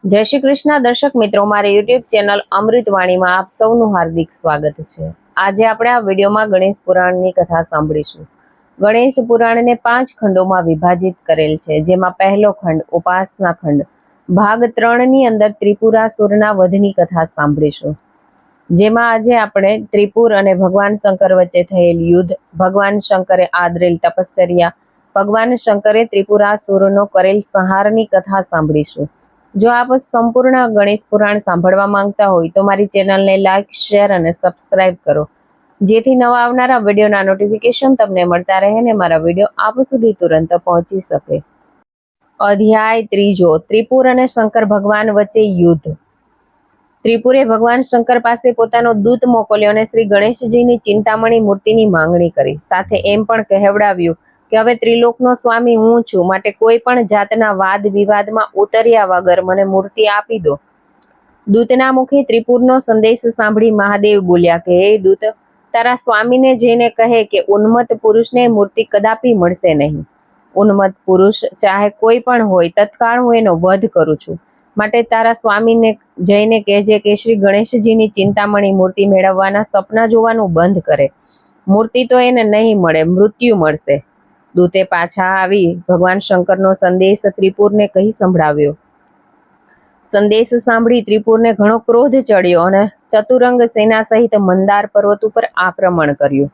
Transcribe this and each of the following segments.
જય શ્રી કૃષ્ણ દર્શક મિત્રો, મારી યુટ્યુબ ચેનલ અમૃતવાણીમાં આપ સૌનું હાર્દિક સ્વાગત છે। આજે આપણે આ વિડીયોમાં ગણેશ પુરાણની કથા સાંભળીશું। ગણેશ પુરાણને 5 ખંડોમાં વિભાજિત કરેલ છે, જેમાં પહેલો ખંડ ઉપાસના ખંડ ભાગ 3 ની અંદર ત્રિપુરાસુરના વધની કથા સાંભળીશું, જેમાં આજે આપણે ત્રિપુર અને ભગવાન શંકર વચ્ચે થયેલ યુદ્ધ, ભગવાન શંકરે આદરેલ તપશ્ચર્યા, ભગવાન શંકરે ત્રિપુરાસુરનો કરેલ સંહારની કથા સાંભળીશું। જો આપ સંપૂર્ણ ગણેશ પુરાણ સાંભળવા માંગતા હોય તો મારી ચેનલને લાઈક, શેર અને સબસ્ક્રાઇબ કરો, જેથી નવા આવનારા વિડીયોના નોટિફિકેશન તમને મળતા રહે અને મારા વિડીયો આપ સુધી તુરંત પહોંચી શકે। અધ્યાય 3, ત્રિપુર અને શંકર ભગવાન વચ્ચે યુદ્ધ। ત્રિપુરે ભગવાન શંકર પાસે પોતાનો દૂત મોકલ્યો અને શ્રી ગણેશજીની ચિંતામણી મૂર્તિની માંગણી કરી, સાથે એમ પણ કહેવડાવ્યું કે હવે ત્રિલોકનો સ્વામી હું છું, માટે કોઈ પણ જાતના વાદ વિવાદમાં ઉતર્યા વગર મને મૂર્તિ આપી દો। દૂતના મુખે ત્રિપુરનો સંદેશ સાંભળી મહાદેવ બોલ્યા કે હે દૂત, તારા સ્વામીને જઈને કહે કે ઉન્મત્ત પુરુષને મૂર્તિ કદાપી મળશે નહીં। ઉન્મત્ત પુરુષ ચાહે કોઈ પણ હોય, તત્કાળ હું એનો વધ કરું છું, માટે તારા સ્વામીને જઈને કહેજે કે શ્રી ગણેશજીની ચિંતામણી મૂર્તિ મેળવવાના સપના જોવાનું બંધ કરે। મૂર્તિ તો એને નહીં મળે, મૃત્યુ મળશે। દૂતે પાછા આવી ભગવાન શંકરનો સંદેશ ત્રિપુરને કહી સંભળાવ્યો। સંદેશ સાંભળી ત્રિપુરને ઘણો ક્રોધ ચડ્યો અને ચતુરંગ સેના સહિત મંદાર પર્વત ઉપર આક્રમણ કર્યું।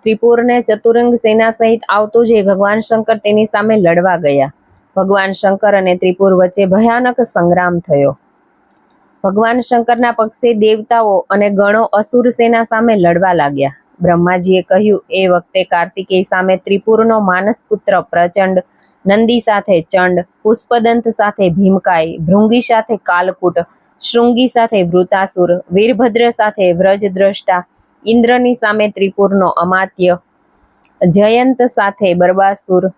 ત્રિપુરને ચતુરંગ સેના સહિત આવતો જોઈ ભગવાન શંકર તેની સામે લડવા ગયા। ભગવાન શંકર અને ત્રિપુર વચ્ચે ભયાનક સંગ્રામ થયો। ભગવાન શંકરના પક્ષે દેવતાઓ અને ગણો અસુર સેના સામે લડવા લાગ્યા। બ્રહ્માજીએ કહ્યું, એ વખતે કાર્તિકેય સામે ત્રિપુરનો માનસ પુત્ર પ્રચંડ, નંદી સાથે ચંડ, પુષ્પદંત સાથે ભીમકાય, ભૃંગી સાથે કાલકૂટ, શૃંગી સાથે વૃતાસુર, વીરભદ્ર સાથે વ્રજદ્રષ્ટા, ઇન્દ્રની સામે ત્રિપુરનો અમાત્ય, જયંત સાથે બર્બાસુર,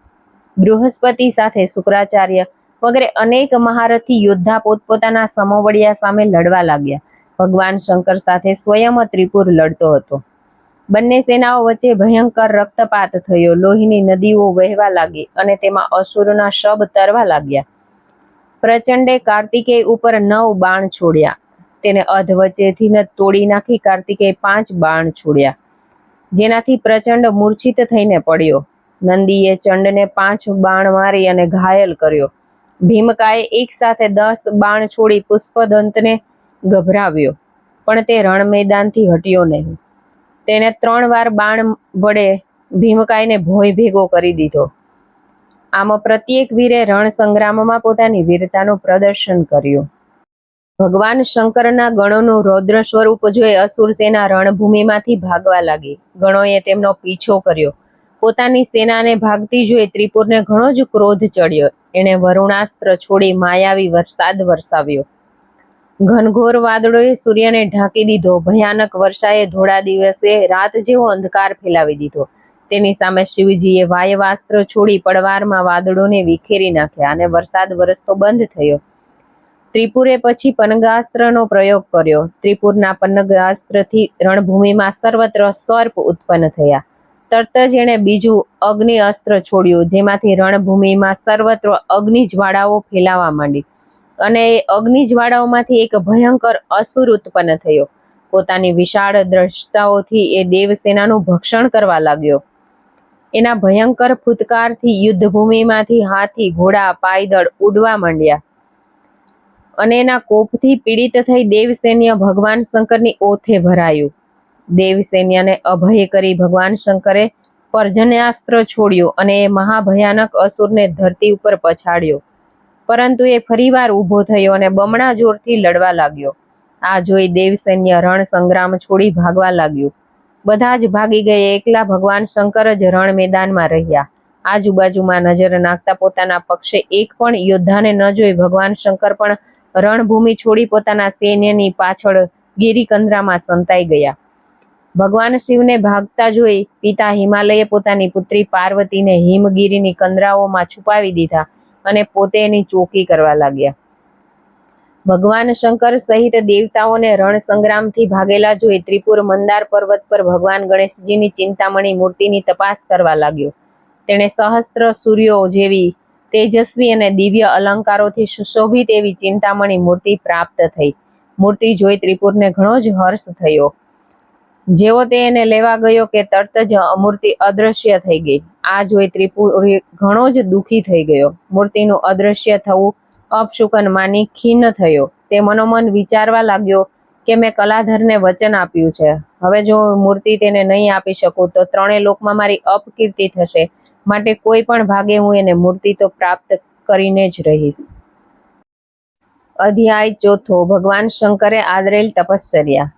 બૃહસ્પતિ સાથે શુક્રાચાર્ય વગેરે અનેક મહારથી યોદ્ધા પોતપોતાના સમોવડિયા સામે લડવા લાગ્યા। ભગવાન શંકર સાથે સ્વયં ત્રિપુર લડતો હતો। બંને સેનાઓ વચ્ચે ભયંકર રક્તપાત થયો, લોહીની નદીઓ વહેવા લાગી અને તેમાં અસુરના શબ તરવા લાગ્યા। પ્રચંડે કાર્તિકેય ઉપર 9 બાણ છોડ્યા, તેને અધ વચ્ચેથી તોડી નાખી કાર્તિકેય 5 બાણ છોડ્યા, જેનાથી પ્રચંડ મૂર્છિત થઈને પડ્યો। નંદીએ ચંડને 5 બાણ મારી અને ઘાયલ કર્યો। ભીમકાએ એક સાથે 10 બાણ છોડી પુષ્પદંતને ગભરાવ્યો, પણ તે રણ મેદાનથી હટ્યો નહીં। તેને 3 વાર બાણ વડે ભીમકાયને ભોંય ભેગો કરી દીધો। આમ પ્રત્યેક વીરે રણ સંગ્રામમાં પોતાની વીરતાનું પ્રદર્શન કર્યું। ભગવાન શંકરના ગણોનું રૌદ્ર સ્વરૂપ જોઈ અસુર સેના રણભૂમિમાંથી ભાગવા લાગી। ગણોએ તેમનો પીછો કર્યો। પોતાની સેનાને ભાગતી જોઈ ત્રિપુરને ઘણો જ ક્રોધ ચડ્યો। એણે વરુણાસ્ત્ર છોડી માયાવી વરસાદ વરસાવ્યો। ઘનઘોર વાદળોએ સૂર્યને ઢાંકી દીધો। ભયાનક વર્ષાએ ધોળા દિવસે રાત જેવો અંધકાર ફેલાવી દીધો। તેની સામે શિવજીએ વાયવાસ્ત્ર છોડી પડવારમાં વાદળોને વિખેરી નાખ્યા અને વરસાદ વરસતો બંધ થયો। ત્રિપુરે પછી પનગાસ્ત્રનો પ્રયોગ કર્યો। ત્રિપુરના પનગાસ્ત્રથી રણભૂમિમાં સર્વત્ર સર્પ ઉત્પન્ન થયા। તરત જ એણે બીજું અગ્નિ અસ્ત્ર છોડ્યું, જેમાંથી રણભૂમિમાં સર્વત્ર અગ્નિજ્વાળાઓ ફેલાવા માંડી અને એ અગ્નિજ્વાળાઓમાંથી એક ભયંકર અસુર ઉત્પન્ન થયો। પોતાની વિશાળ દ્રષ્ટાઓથી એ દેવસેનાનું ભક્ષણ કરવા લાગ્યો। એના ભયંકર ફૂત્કારથી યુદ્ધભૂમિમાંથી હાથી, ઘોડા, પાયદળ ઉડવા માંડ્યા અને એના કોપથી પીડિત થઈ દેવસૈન્ય ભગવાન શંકરની ઓથે ભરાયું। દેવસૈન્યને અભય કરી ભગવાન શંકરે પર્જન્યાસ્ત્ર છોડ્યું અને એ મહાભયાનક અસુરને ધરતી ઉપર પછાડ્યો, પરંતુ એ ફરીવાર ઊભો થયો અને બમણા જોરથી લડવા લાગ્યો। આ જોઈ દેવસૈન્ય રણ સંગ્રામ છોડી ભાગવા લાગ્યું। બધા જ ભાગી ગયે, એકલા ભગવાન શંકર જ રણ મેદાનમાં રહ્યા। આજુબાજુમાં નજર નાખતા પોતાના પક્ષે એક પણ યોદ્ધાને ન જોઈ ભગવાન શંકર પણ રણભૂમિ છોડી પોતાના સૈન્યની પાછળ ગિરિકંદરામાં સંતાઈ ગયા। ભગવાન શિવને ભાગતા જોઈ પિતા હિમાલયે પોતાની પુત્રી પાર્વતીને હિમગીરીની કંદરાઓમાં છુપાવી દીધા અને પોતે એની ચોકી કરવા લાગ્યા। ભગવાન શંકર સહિત દેવતાઓને રણ સંગ્રામથી ભાગેલા જોઈ ત્રિપુર મંદાર પર્વત પર ભગવાન ગણેશજીની ચિંતામણી મૂર્તિની તપાસ કરવા લાગ્યો। તેણે સહસ્ત્ર સૂર્યો જેવી તેજસ્વી અને દિવ્ય અલંકારોથી સુશોભિત એવી ચિંતામણી મૂર્તિ પ્રાપ્ત થઈ. મૂર્તિ જોઈ ત્રિપુરને ઘણો જ હર્ષ થયો. જેવો તે એને લેવા ગયો કે તરત જ મૂર્તિ અદૃશ્ય થઈ ગઈ. આ જોઈ ત્રિપુર ઘણો જ દુઃખી થઈ ગયો. મૂર્તિનું અદૃશ્ય થવું અપશુકન માની ખિન્ન થયો. તે મનોમન વિચારવા લાગ્યો કે મેં કલાધરને વચન આપ્યું છે, હવે જો મૂર્તિ તેને નહીં આપી શકું તો ત્રણેય લોકમાં મારી અપકીર્તિ થશે, માટે કોઈ પણ ભાગે હું એને મૂર્તિ તો પ્રાપ્ત કરીને જ રહીશ. અધ્યાય 4. ભગવાન શંકરે આદરેલ તપશ્ચર્યા.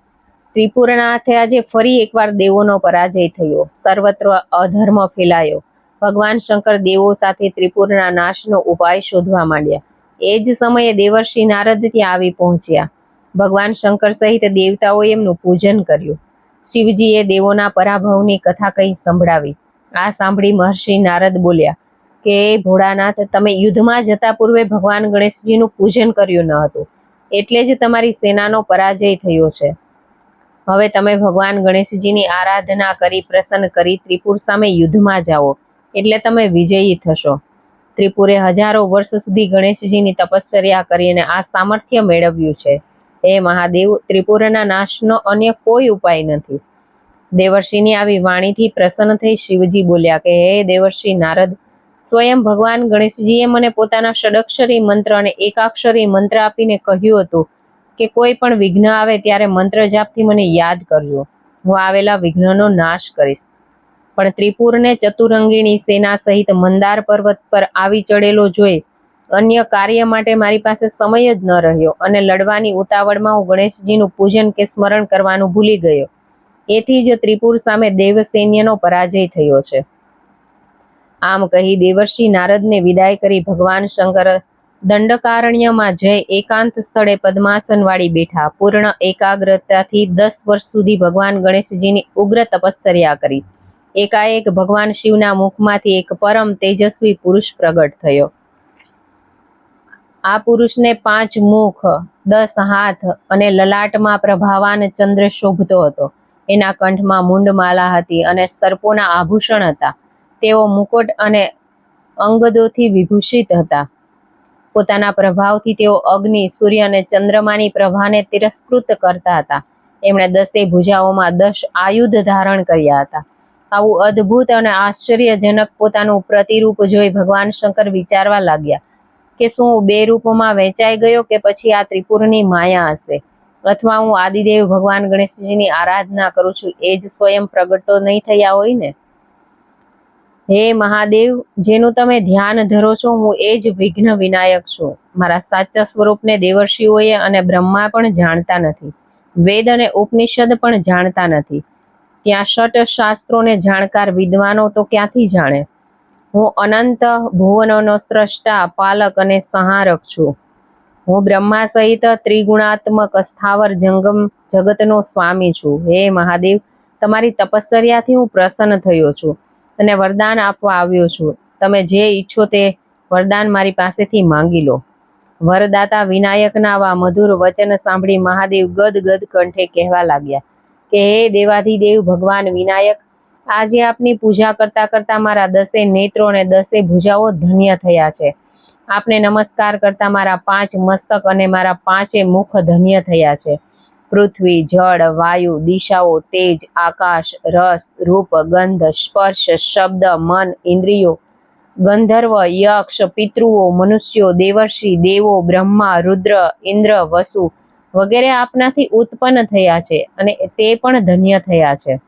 ત્રિપુરનાથે આજે ફરી એકવાર દેવોનો પરાજય થયો. સર્વત્ર અધર્મ ફેલાયો. ભગવાન શંકર દેવો સાથે ત્રિપુરના નાશનો ઉપાય શોધવા માંડ્યા. એ જ સમયે દેવર્ષિ નારદ ત્યાં આવી પહોંચ્યા. ભગવાન શંકર સહિત દેવતાઓએ એમનું પૂજન કર્યું. શિવજીએ દેવોના પરાભવની કથા કહી સંભળાવી. આ સાંભળી મહર્ષિ નારદ બોલ્યા કે ભોળાનાથ, તમે યુદ્ધમાં જતા પૂર્વે ભગવાન ગણેશજીનું પૂજન કર્યું ન હતું, એટલે જ તમારી સેનાનો પરાજય થયો છે. હવે તમે ભગવાન ગણેશજીની આરાધના કરી પ્રસન્ન કરી ત્રિપુર સામે યુદ્ધમાં જાઓ, એટલે તમે વિજયી થશો. ત્રિપુરે હજારો વર્ષ સુધી ગણેશજીની તપશ્ચર્યા કરીને આ સામર્થ્ય મેળવ્યું છે. હે મહાદેવ, ત્રિપુરના નાશનો અન્ય કોઈ ઉપાય નથી. દેવર્ષિની આવી વાણીથી પ્રસન્ન થઈ શિવજી બોલ્યા કે હે દેવર્ષિ નારદ, સ્વયં ભગવાન ગણેશજીએ મને પોતાના ષડક્ષરી મંત્ર અને એકાક્ષરી મંત્ર આપીને કહ્યું હતું કે કોઈ પણ વિઘ્ન આવે ત્યારે મંત્ર જાપથી મને યાદ કરજો, હું આવેલા વિઘ્નનો નાશ કરીશ. પણ ત્રિપુરને ચતુરંગીણી સેના સહિત મંદાર પર્વત પર આવી ચડેલો જોઈ અન્ય કાર્ય માટે મારી પાસે સમય જ ન રહ્યો અને લડવાની ઉતાવળમાં હું ગણેશજીનું પૂજન કે સ્મરણ કરવાનું ભૂલી ગયો. એથી જ ત્રિપુર સામે દેવ સૈન્યનો પરાજય થયો છે. આમ કહી દેવર્ષિ નારદને વિદાય કરી ભગવાન શંકર દંડકારણ્યમાં જઈ એકાંત સ્થળે પદ્માસન વાળી બેઠા. પૂર્ણ એકાગ્રતાથી 10 વર્ષ સુધી ભગવાન ગણેશજીની ઉગ્ર તપશ્ચર્યા કરી. એકાએક ભગવાન શિવના મુખમાંથી એક પરમ તેજસ્વી પુરુષ પ્રગટ થયો. આ પુરુષને 5 મુખ, 10 હાથ અને લલાટમાં પ્રભાવાન ચંદ્ર શોભતો હતો. એના કંઠમાં મુંડમાલા હતી અને સર્પોના આભૂષણ હતા. તેઓ મુકુટ અને અંગદોથી વિભૂષિત હતા. પોતાના પ્રભાવથી તેઓ અગ્નિ, સૂર્ય અને ચંદ્રમાની પ્રભાને તિરસ્કૃત કરતા હતા. એમણે 10 ભુજાઓમાં 10 આયુધ ધારણ કર્યા હતા. આવું અદ્ભુત અને આશ્ચર્યજનક પોતાનું પ્રતિરૂપ જોઈ ભગવાન શંકર વિચારવા લાગ્યા કે શું 2 રૂપમાં વહેંચાઈ ગયો કે પછી આ ત્રિપુરની માયા હશે, અથવા હું આદિદેવ ભગવાન ગણેશજીની આરાધના કરું છું એ જ સ્વયં પ્રગટ તો નહીં થયા હોય ને. હે મહાદેવ, જેનું તમે ધ્યાન ધરો છો, હું એ જ વિઘ્ન વિનાયક છું. મારા સાચા સ્વરૂપને દેવર્ષિઓએ અને બ્રહ્મા પણ જાણતા નથી. વેદ અને ઉપનિષદ પણ જાણતા નથી. ત્યાં 6 શાસ્ત્રોને જાણકાર વિદ્વાનો તો ક્યાંથી જાણે. હું અનંત ભુવનોનો સ્રષ્ટા, પાલક અને સંહારક છું. હું બ્રહ્મા સહિત ત્રિગુણાત્મક સ્થાવર જંગમ જગતનો સ્વામી છું. હે મહાદેવ, તમારી તપશ્ચર્યાથી હું પ્રસન્ન થયો છું અને વરદાન આપવા આવ્યો છું. તમે જે ઈચ્છો તે વરદાન મારી પાસેથી માંગી લો. વરદાતા વિનાયકના આવા મધુર વચન સાંભળી મહાદેવ ગદગદ કંઠે કહેવા લાગ્યા કે હે દેવાધિદેવ ભગવાન વિનાયક, આજે આપની પૂજા કરતા કરતા મારા 10 નેત્રો અને 10 ભુજાઓ ધન્ય થયા છે. આપને નમસ્કાર કરતા મારા 5 મસ્તક અને મારા 5 મુખ ધન્ય થયા છે. પૃથ્વી, જળ, વાયુ, દિશાઓ, તેજ, આકાશ, રસ, રૂપ, ગંધ, સ્પર્શ, શબ્દ, મન, ઇન્દ્રિયો, ગંધર્વ, યક્ષ, પિતૃઓ, મનુષ્યો, દેવર્ષિ, દેવો, બ્રહ્મા, રુદ્ર, ઇન્દ્ર, વસુ વગેરે આપનાથી ઉત્પન્ન થયા છે અને તે પણ ધન્ય થયા છે.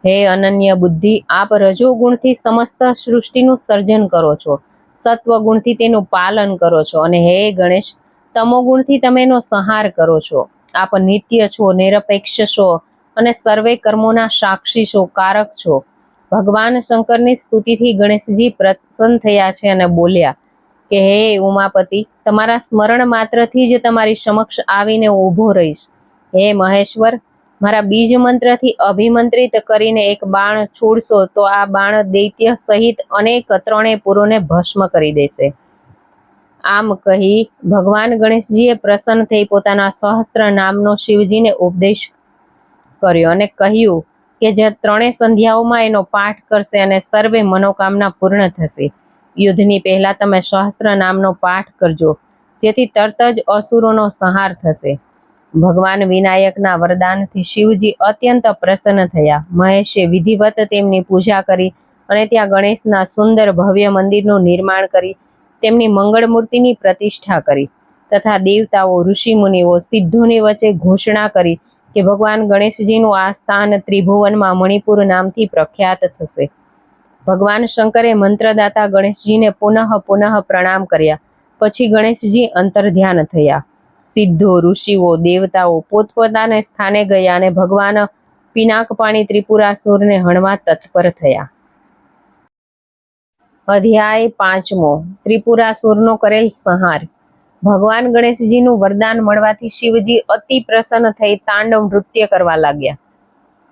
હે અનન્ય બુદ્ધિ, આપ રજોગુણથી સમસ્ત સૃષ્ટિનું સર્જન કરો છો, સત્વગુણથી તેનું પાલન કરો છો અને હે ગણેશ, તમોગુણથી તમે એનો સંહાર કરો છો. આપ નિત્ય છો, નિરપેક્ષ છો અને સર્વે કર્મોના સાક્ષી છો, કારક છો. ભગવાન શંકરની સ્તુતિથી ગણેશજી પ્રસન્ન થયા છે અને બોલ્યા કે હે ઉમાપતિ, તમારા સ્મરણ માત્રથી જ તમારી સમક્ષ આવીને ઊભો રહીશ. હે મહેશ્વર, મારા બીજ મંત્રથી અભિમંત્રિત કરીને એક બાણ છોડશો તો આ બાણ દૈત્ય સહિત અનેક 3 પુરોને ભસ્મ કરી દેશે. આમ કહી ભગવાન ગણેશજીએ પ્રસન્ન થઈ પોતાના સહસ્ત્ર નામનો શિવજીને ઉપદેશ કર્યો અને કહ્યું કે જે 3 સંધ્યાઓમાં એનો પાઠ કરશે અને સર્વે મનોકામના પૂર્ણ થશે. યુદ્ધની પહેલા તમે સહસ્ત્ર નામનો પાઠ કરજો, જેથી તરત જ અસુરોનો સંહાર થશે. ભગવાન વિનાયકના વરદાનથી શિવજી અત્યંત પ્રસન્ન થયા. મહેશે વિધિવત તેમની પૂજા કરી અને ત્યાં ગણેશના સુંદર ભવ્ય મંદિરનું નિર્માણ કરી તેમની મંગળ મૂર્તિની પ્રતિષ્ઠા કરી તથા દેવતાઓ, ઋષિમુનિઓ, સિદ્ધોની વચ્ચે ઘોષણા કરી કે ભગવાન ગણેશજીનું આ સ્થાન ત્રિભુવનમાં મણિપુર નામથી પ્રખ્યાત થશે. ભગવાન શંકરે મંત્રદાતા ગણેશજીને પુનઃ પ્રણામ કર્યા. પછી ગણેશજી અંતર્ધ્યાન થયા. સિદ્ધો, ઋષિઓ, દેવતાઓ પોતપોતાના સ્થાને ગયા અને ભગવાન પિનાકપાણી ત્રિપુરાસુરને હણવા તત્પર થયા. અધ્યાય 5મો. ત્રિપુરાસુરનો કરેલ સંહાર. ભગવાન ગણેશજીનું વરદાન મળવાથી શિવજી અતિ પ્રસન્ન થઈ તાંડવ નૃત્ય કરવા લાગ્યા.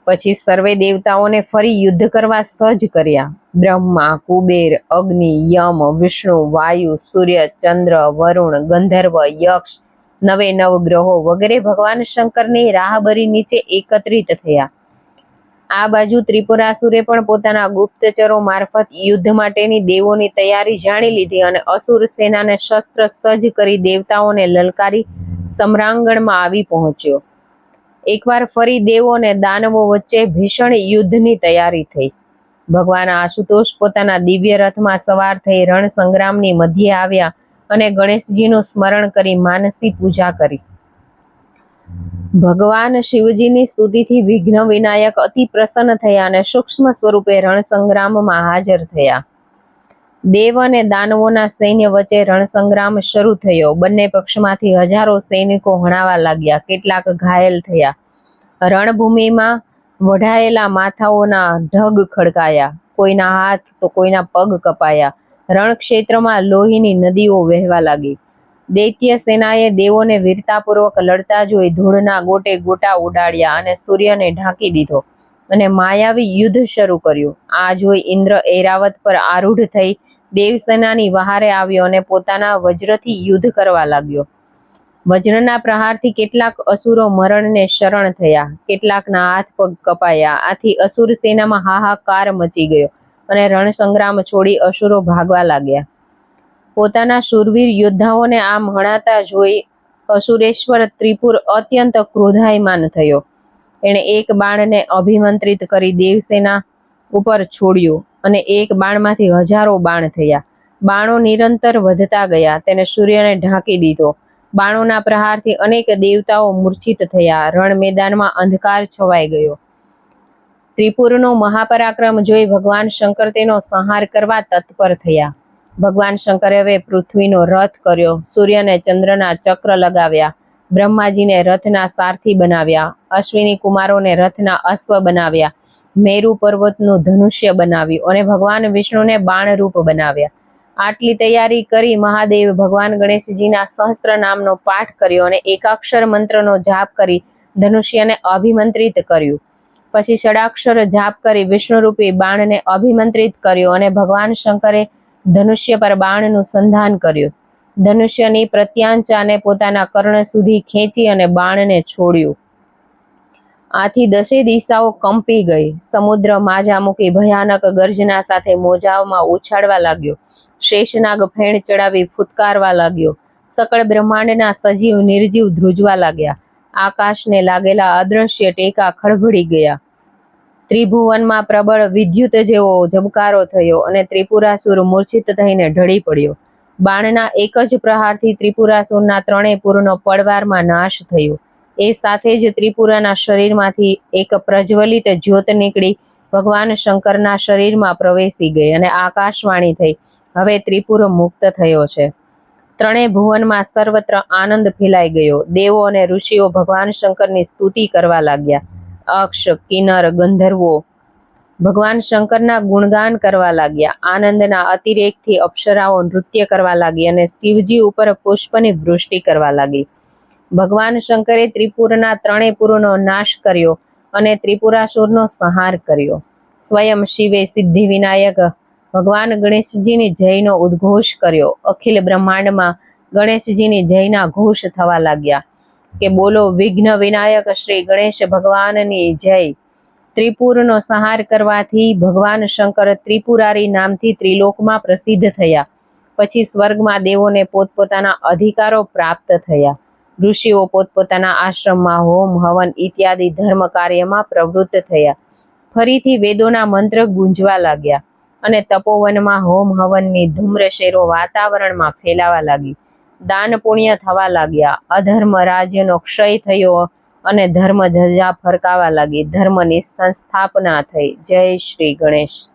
પછી સર્વે દેવતાઓને ફરી યુદ્ધ કરવા સજ્જ કર્યા. બ્રહ્મા, કુબેર, અગ્નિ, યમ, વિષ્ણુ, વાયુ, સૂર્ય, ચંદ્ર, વરુણ, ગંધર્વ, યક્ષ, 9 ગ્રહો વગેરે ભગવાન શંકરની રાહબરી નીચે એકત્રિત થયા. આ બાજુ ત્રિપુરાસુરે પણ પોતાના ગુપ્તચરો મારફત યુદ્ધ માટેની દેવોની તૈયારી જાણી લીધી અને અસુર સેનાને શસ્ત્ર સજ્જ કરી દેવતાઓને લલકારી સમ્રાંગણમાં આવી પહોંચ્યો. એકવાર ફરી દેવો અને દાનવો વચ્ચે ભીષણ યુદ્ધની તૈયારી થઈ. ભગવાન આશુતોષ પોતાના દિવ્ય રથમાં સવાર થઈ રણ સંગ્રામની મધ્યે આવ્યા અને ગણેશજીનું સ્મરણ કરી માનસી પૂજા કરી. ભગવાન શિવજીની સ્તુતિથી વિઘ્ન વિનાયક અતિ પ્રસન્ન થયા અને સૂક્ષ્મ સ્વરૂપે રણ સંગ્રામમાં હાજર થયા. દેવ અને દાનવોના સૈન્ય વચ્ચે રણસંગ્રામ શરૂ થયો. બંને પક્ષમાંથી હજારો સૈનિકો હણાવા લાગ્યા. કેટલાક ઘાયલ થયા. રણભૂમિમાં વઢાયેલા માથાઓના ઢગ ખડકાયા. કોઈના હાથ તો કોઈના પગ કપાયા. રણક્ષેત્રમાં લોહીની નદીઓ વહેવા લાગી. દૈત્ય સેનાએ દેવોને વીરતાપૂર્વક લડતા જોઈ ધૂળના ગોટે ગોટા ઉડાડ્યા અને સૂર્યને ઢાંકી દીધો અને માયાવી યુદ્ધ શરૂ કર્યું. આ જોઈ ઇન્દ્ર ઐરાવત પર આરૂઢ થઈ દેવસેનાની વહારે આવ્યો અને પોતાના વજ્રથી યુદ્ધ કરવા લાગ્યો. વજ્રના પ્રહારથી કેટલાક અસુરો મરણને શરણ થયા. કેટલાકના હાથ પગ કપાયા. આથી અસુર સેનામાં હાહાકાર મચી ગયો અને રણસંગ્રામ છોડી અસુરો ભાગવા લાગ્યા. પોતાના શૂરવીર યોદ્ધાઓને આમ હણાતા જોઈ અસુરેશ્વર ત્રિપુર અત્યંત ક્રોધાયમાન થયો. એણે એક બાણને અભિમંત્રિત કરી દેવસેના ઉપર છોડ્યું અને એક બાણમાંથી હજારો બાણ થયા. બાણો નિરંતર વધતા ગયા. તેને સૂર્યને ઢાંકી દીધો. બાણોના પ્રહારથી અનેક દેવતાઓ મૂર્છિત થયા. રણ મેદાનમાં અંધકાર છવાઈ ગયો. ત્રિપુરનો મહાપરાક્રમ જોઈ ભગવાન શંકર તેનો સંહાર કરવા તત્પર થયા. ભગવાન શંકરે હવે પૃથ્વીનો રથ કર્યો. સૂર્યને ચંદ્રના ચક્ર લગાવ્યા. બ્રહ્માજીને રથના સારથી બનાવ્યા. અશ્વિની કુમારોને રથના અશ્વ બનાવ્યા. મેરુ પર્વતનું ધનુષ્ય બનાવ્યું અને ભગવાન વિષ્ણુને બાણરૂપ બનાવ્યા. આટલી તૈયારી કરી મહાદેવ ભગવાન ગણેશજીના સહસ્ત્ર નામનો પાઠ કર્યો અને એકાક્ષર મંત્રનો જાપ કરી ધનુષ્યને અભિમંત્રિત કર્યું. પછી ષડાક્ષર જાપ કરી વિષ્ણુરૂપી બાણને અભિમંત્રિત કર્યો અને ભગવાન શંકરે ધનુષ્ય પર બાણનું સંધાન કર્યું. ધનુષ્યની પ્રત્યાંચાને પોતાના કર્ણ સુધી ખેંચી અને બાણને છોડ્યું. આથી 10 દિશાઓ કંપી ગઈ. સમુદ્ર માજા મૂકી ભયાનક ગર્જના સાથે મોજાઓમાં ઉછાળવા લાગ્યો. શેષનાગ ફેણ ચડાવી ફૂટકારવા લાગ્યો. સકળ બ્રહ્માંડના સજીવ નિર્જીવ ધ્રુજવા લાગ્યા. આકાશને લાગેલા અદ્રશ્ય ટેકા ખળભળી ગયા. ત્રિભુવનમાં પ્રબળ વિદ્યુત જેવો ઝબકારો થયો અને ત્રિપુરાસુર મૂર્છિત થઈને ઢળી પડ્યો. બાણના એક જ પ્રહારથી ત્રિપુરાસુરના 3 પુરનો પડવારમાં નાશ થયો. એ સાથે જ ત્રિપુરાના શરીરમાંથી એક પ્રજ્વલિત જ્યોત નીકળી ભગવાન શંકરના શરીરમાં પ્રવેશી ગઈ અને આકાશવાણી થઈ, હવે ત્રિપુર મુક્ત થયો છે. 3 ભુવનમાં સર્વત્ર આનંદ ફેલાઈ ગયો. દેવો અને ઋષિઓ ભગવાન શંકરની સ્તુતિ કરવા લાગ્યા. અક્ષ, કિન્નર, ગંધર્વો ભગવાન શંકરના ગુણગાન કરવા લાગ્યા. આનંદના અતિરેકથી અપ્સરાઓ નૃત્ય કરવા લાગી અને શિવજી ઉપર પુષ્પની વૃષ્ટિ કરવા લાગી. ભગવાન શંકરે ત્રિપુરના 3 પુરનો નાશ કર્યો અને ત્રિપુરાસુરનો સંહાર કર્યો. સ્વયં શિવે સિદ્ધિ વિનાયક ભગવાન ગણેશજીની જયનો ઉદ્ઘોષ કર્યો. અખિલ બ્રહ્માંડમાં ગણેશજીની જયના ઘોષ થવા લાગ્યા કે બોલો વિઘ્ન વિનાયક શ્રી ગણેશ ભગવાનની જય. ત્રિપુરનો સંહાર કરવાથી ભગવાન શંકર ત્રિપુરારી નામથી ત્રિલોકમાં પ્રસિદ્ધ થયા. પછી સ્વર્ગમાં દેવોને પોતપોતાના અધિકારો પ્રાપ્ત થયા. ઋષિઓ પોતપોતાના આશ્રમમાં હોમ હવન ઇત્યાદિ ધર્મ કાર્યમાં પ્રવૃત્ત થયા. ફરીથી વેદોના મંત્ર ગુંજવા લાગ્યા અને તપોવનમાં હોમ હવનની ધૂમ્રશેરો વાતાવરણમાં ફેલાવા લાગી. દાન પુણ્ય થવા લાગ્યા. અધર્મ રાજ્યનો ક્ષય થયો અને ધર્મ ધજા ફરકાવા લાગી. ધર્મની સંસ્થાપના થઈ. જય શ્રી ગણેશ.